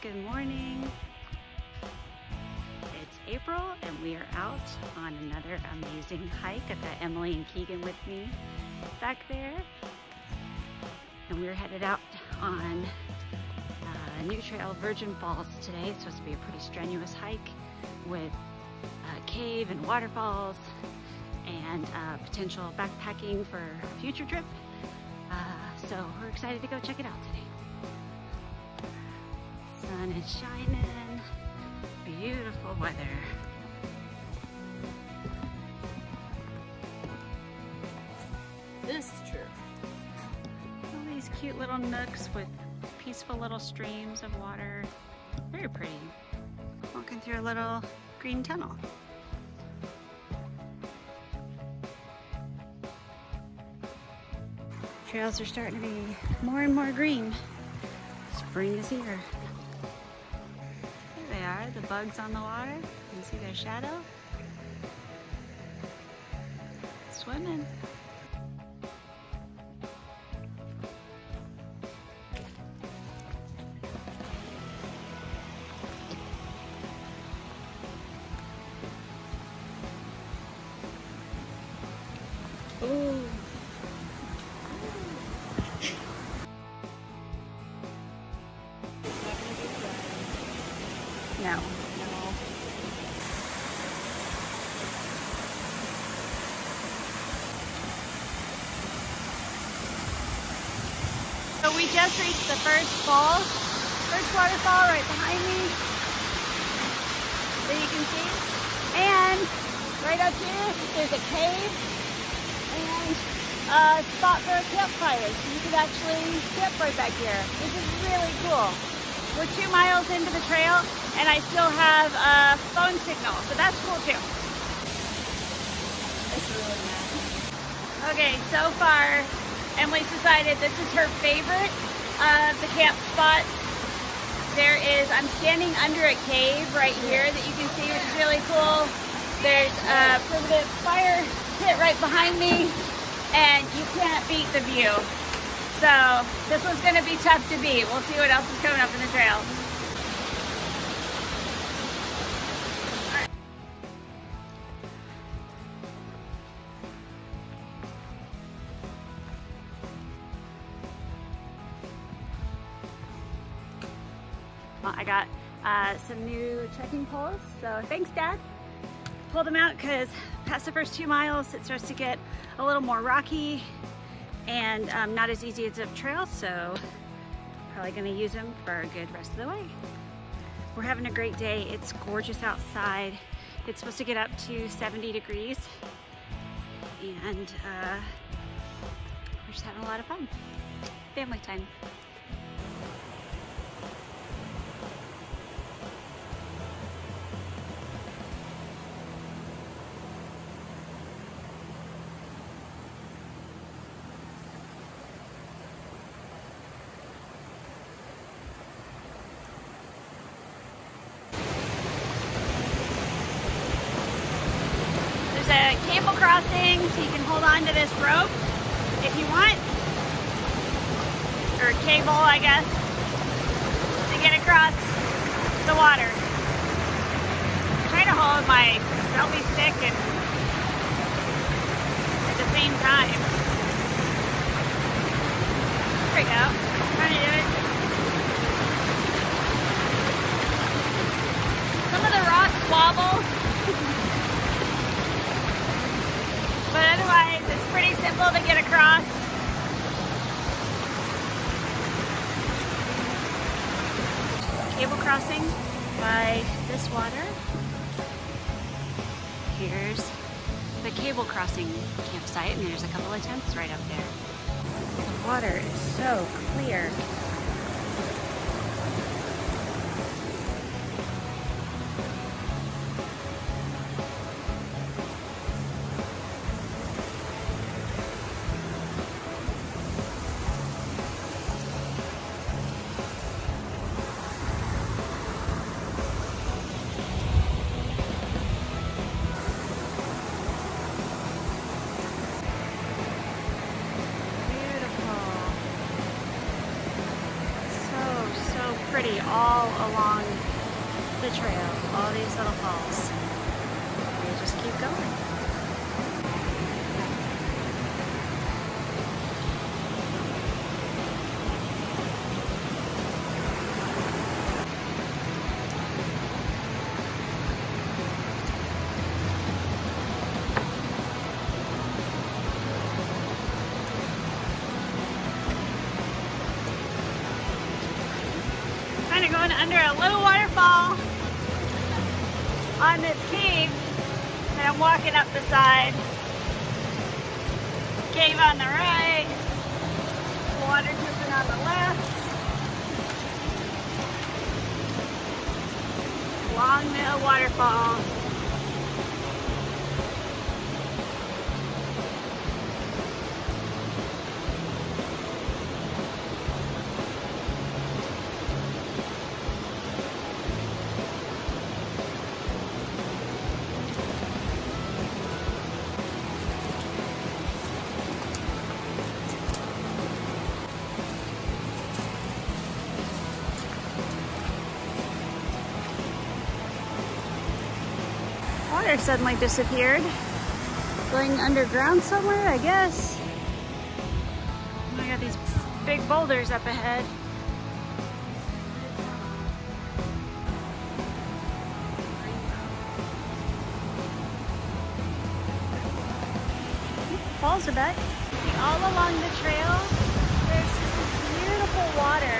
Good morning. It's April and we are out on another amazing hike. I've got Emily and Keegan with me back there. And we're headed out on a new trail, Virgin Falls today. It's supposed to be a pretty strenuous hike with a cave and waterfalls and potential backpacking for a future trip. So we're excited to go check it out today. Sun is shining, beautiful weather. This is true. All these cute little nooks with peaceful little streams of water. Very pretty. Walking through a little green tunnel. Trails are starting to be more and more green. Spring is here. There they are, the bugs on the water. You can see their shadow. Swimming. Ooh. No. So we just reached the first waterfall right behind me that you can see. And right up here, there's a cave and a spot for a campfire. So you can actually camp right back here, which is really cool. We're 2 miles into the trail and I still have a phone signal, so that's cool too. That's really nice. Okay, so far Emily's decided this is her favorite of the camp spots. I'm standing under a cave right here that you can see, which is really cool. There's a primitive fire pit right behind me and you can't beat the view. So this one's gonna be tough to beat. We'll see what else is coming up in the trail. Well, I got some new trekking poles, so thanks Dad. Pulled them out because past the first 2 miles it starts to get a little more rocky and not as easy as a trail, so probably gonna use them for a good rest of the way. We're having a great day. It's gorgeous outside. It's supposed to get up to 70 degrees and we're just having a lot of fun. Family time. A cable crossing, so you can hold on to this rope if you want, or cable, I guess, to get across the water. I'm trying to hold my selfie stick and at the same time. There we go. I'm trying to do it. Some of the rocks wobble. But otherwise, it's pretty simple to get across. Cable crossing by this water. Here's the cable crossing campsite, and there's a couple of tents right up there. The water is so clear. pretty all along the trail, all these little falls. We just keep going. Kind of going under a little waterfall on this cave, and I'm walking up the side. Cave on the right, water dripping on the left. Long little waterfall. Water suddenly disappeared. Going underground somewhere, I guess. I got these big boulders up ahead. Falls are back. See, all along the trail, there's just this beautiful water.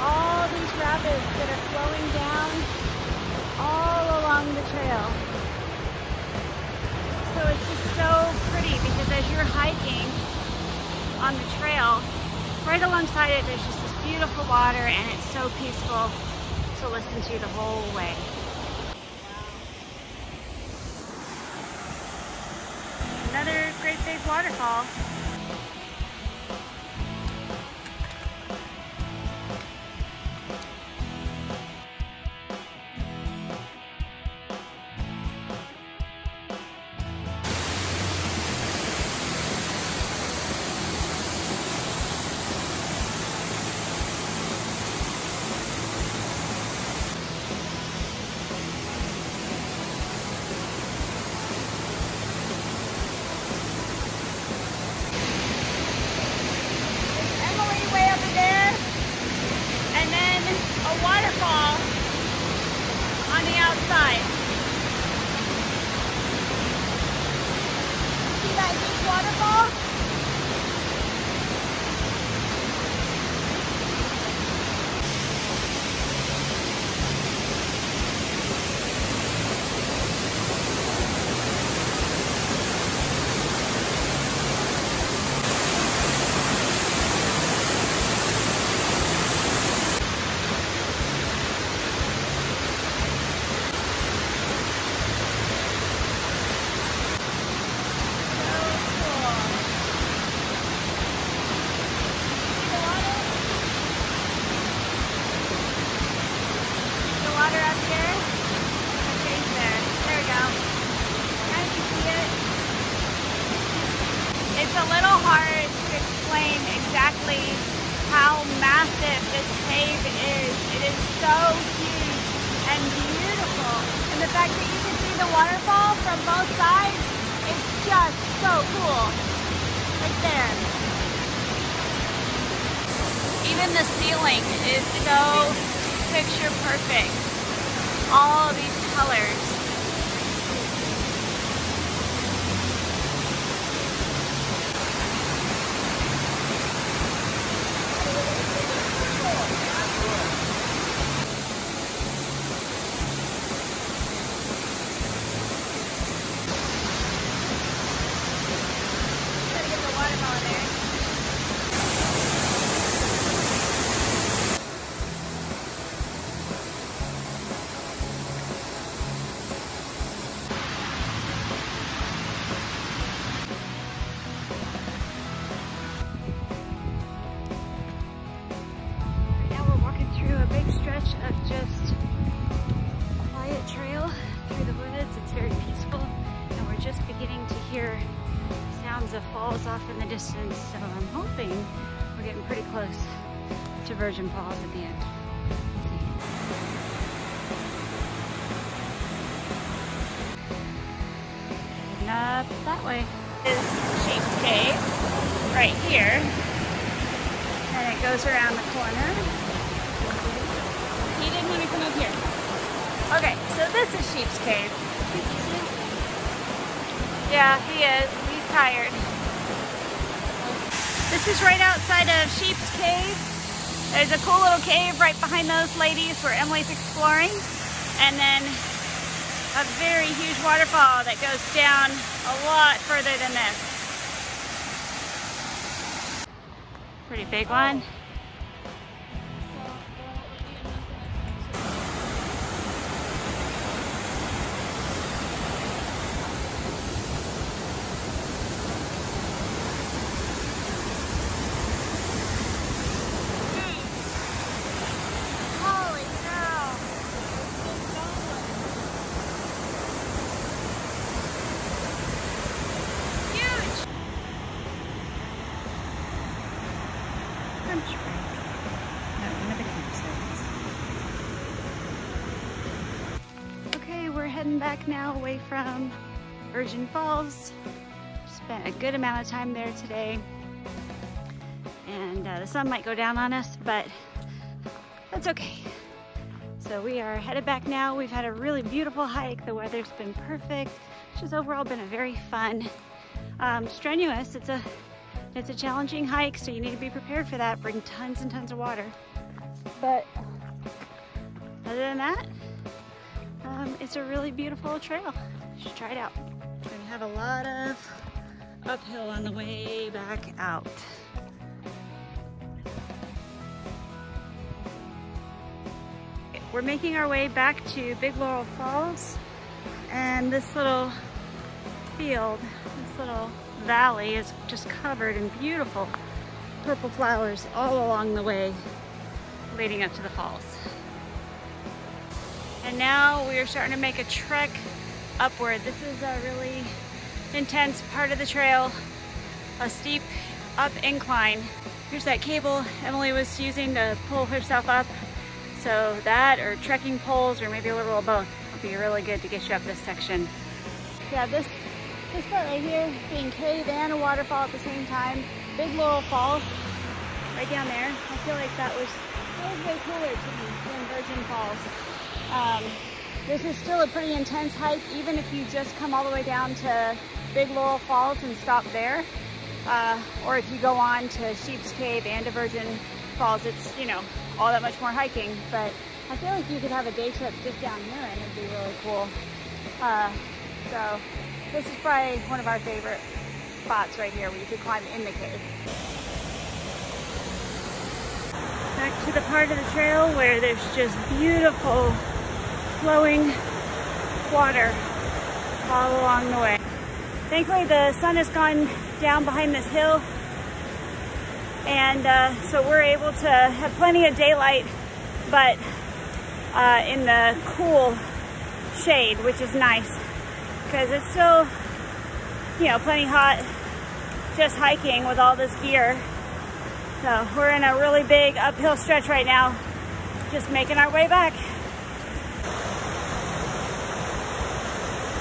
All these rapids that are flowing down all along the trail. So it's just so pretty because as you're hiking on the trail, right alongside it, there's just this beautiful water, and it's so peaceful to listen to the whole way. Another great big waterfall. Waterfall on the outside. See that huge waterfall? It's a little hard to explain exactly how massive this cave is. It is so huge and beautiful. And the fact that you can see the waterfall from both sides is just so cool. Right there. Even the ceiling is so picture perfect. All these colors. Of just quiet trail through the woods. It's very peaceful, and we're just beginning to hear sounds of falls off in the distance, so I'm hoping we're getting pretty close to Virgin Falls at the end. Up that way is Sheep's Cave right here, and it goes around the corner. He didn't want to come up here. Okay, so this is Sheep's Cave. Yeah, he is. He's tired. This is right outside of Sheep's Cave. There's a cool little cave right behind those ladies where Emily's exploring, and then a very huge waterfall that goes down a lot further than this. Pretty big one. Okay, we're heading back now away from Virgin Falls. Spent a good amount of time there today, and the sun might go down on us, but that's okay. So we are headed back now. We've had a really beautiful hike. The weather's been perfect. It's just overall been a very fun, strenuous. It's a challenging hike, so you need to be prepared for that. Bring tons and tons of water. But other than that, it's a really beautiful trail. You should try it out. We're gonna have a lot of uphill on the way back out. We're making our way back to Big Laurel Falls, and this little field, this little valley is just covered in beautiful purple flowers all along the way leading up to the falls. And now we are starting to make a trek upward. This is a really intense part of the trail, a steep up incline. Here's that cable Emily was using to pull herself up. So that, or trekking poles, or maybe a little of both, would be really good to get you up this section. Yeah, this part right here, being cave and a waterfall at the same time. Big Laurel Falls, right down there. I feel like that was way cooler to me than Virgin Falls. This is still a pretty intense hike, even if you just come all the way down to Big Laurel Falls and stop there. Or if you go on to Sheep's Cave and to Virgin Falls, it's, you know, all that much more hiking. But I feel like you could have a day trip just down here and it'd be really cool. So this is probably one of our favorite spots right here where you could climb in the cave. Back to the part of the trail where there's just beautiful flowing water all along the way. Thankfully the sun has gone down behind this hill, and so we're able to have plenty of daylight, but in the cool shade, which is nice because it's still, you know, plenty hot just hiking with all this gear. So we're in a really big uphill stretch right now, just making our way back.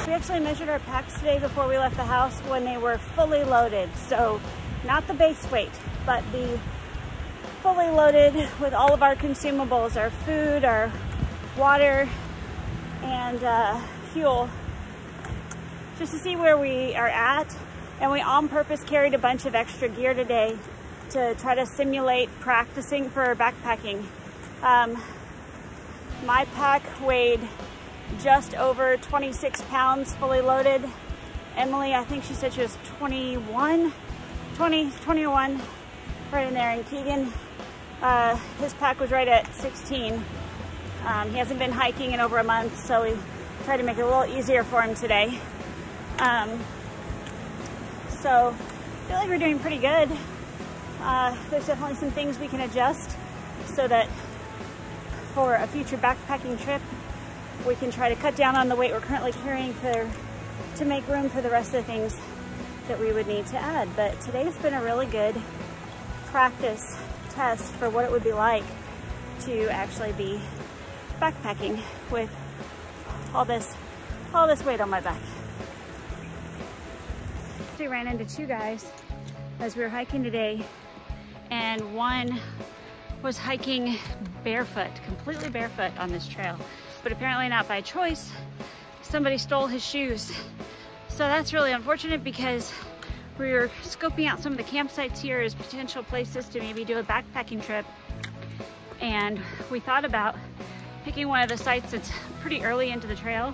We actually measured our packs today before we left the house when they were fully loaded. So not the base weight, but the fully loaded with all of our consumables, our food, our water, and fuel, just to see where we are at. And we on purpose carried a bunch of extra gear today to try to simulate practicing for backpacking. My pack weighed just over 26 pounds fully loaded. Emily, I think she said she was 21, right in there. And Keegan, his pack was right at 16. He hasn't been hiking in over a month, so we tried to make it a little easier for him today. So I feel like we're doing pretty good. There's definitely some things we can adjust so that for a future backpacking trip, we can try to cut down on the weight we're currently carrying to make room for the rest of the things that we would need to add. But today's been a really good practice test for what it would be like to actually be backpacking with all this weight on my back. We ran into two guys as we were hiking today, and one was hiking barefoot, completely barefoot on this trail, but apparently not by choice. Somebody stole his shoes. So that's really unfortunate because we were scoping out some of the campsites here as potential places to maybe do a backpacking trip. And we thought about picking one of the sites that's pretty early into the trail,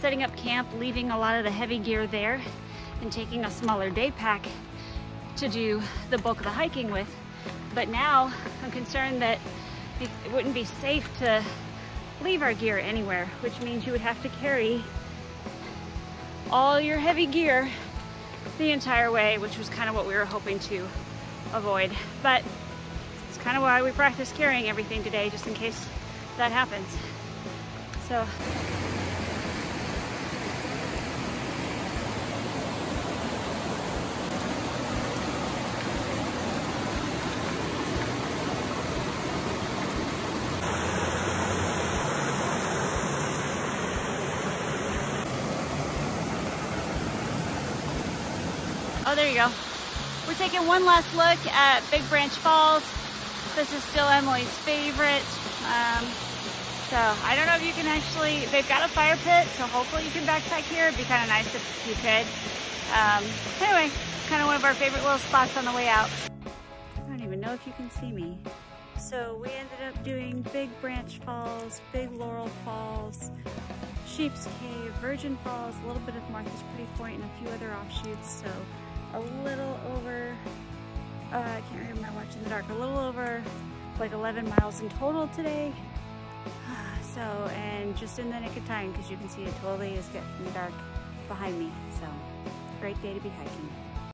setting up camp, leaving a lot of the heavy gear there, and taking a smaller day pack to do the bulk of the hiking with. But now I'm concerned that it wouldn't be safe to leave our gear anywhere, which means you would have to carry all your heavy gear the entire way, which was kind of what we were hoping to avoid. But it's kind of why we practice carrying everything today, just in case that happens. So oh, there you go. We're taking one last look at Big Branch Falls. This is still Emily's favorite. So I don't know if you can actually, they've got a fire pit, so hopefully you can backpack here. It'd be kind of nice if you could. Anyway, kind of one of our favorite little spots on the way out. I don't even know if you can see me. So we ended up doing Big Branch Falls, Big Laurel Falls, Sheep's Cave, Virgin Falls, a little bit of Martha's Pretty Point, and a few other offshoots. So a little over, I can't read my watch in the dark, a little over like 11 miles in total today. So, and just in the nick of time, because you can see it totally is getting dark behind me. So, great day to be hiking.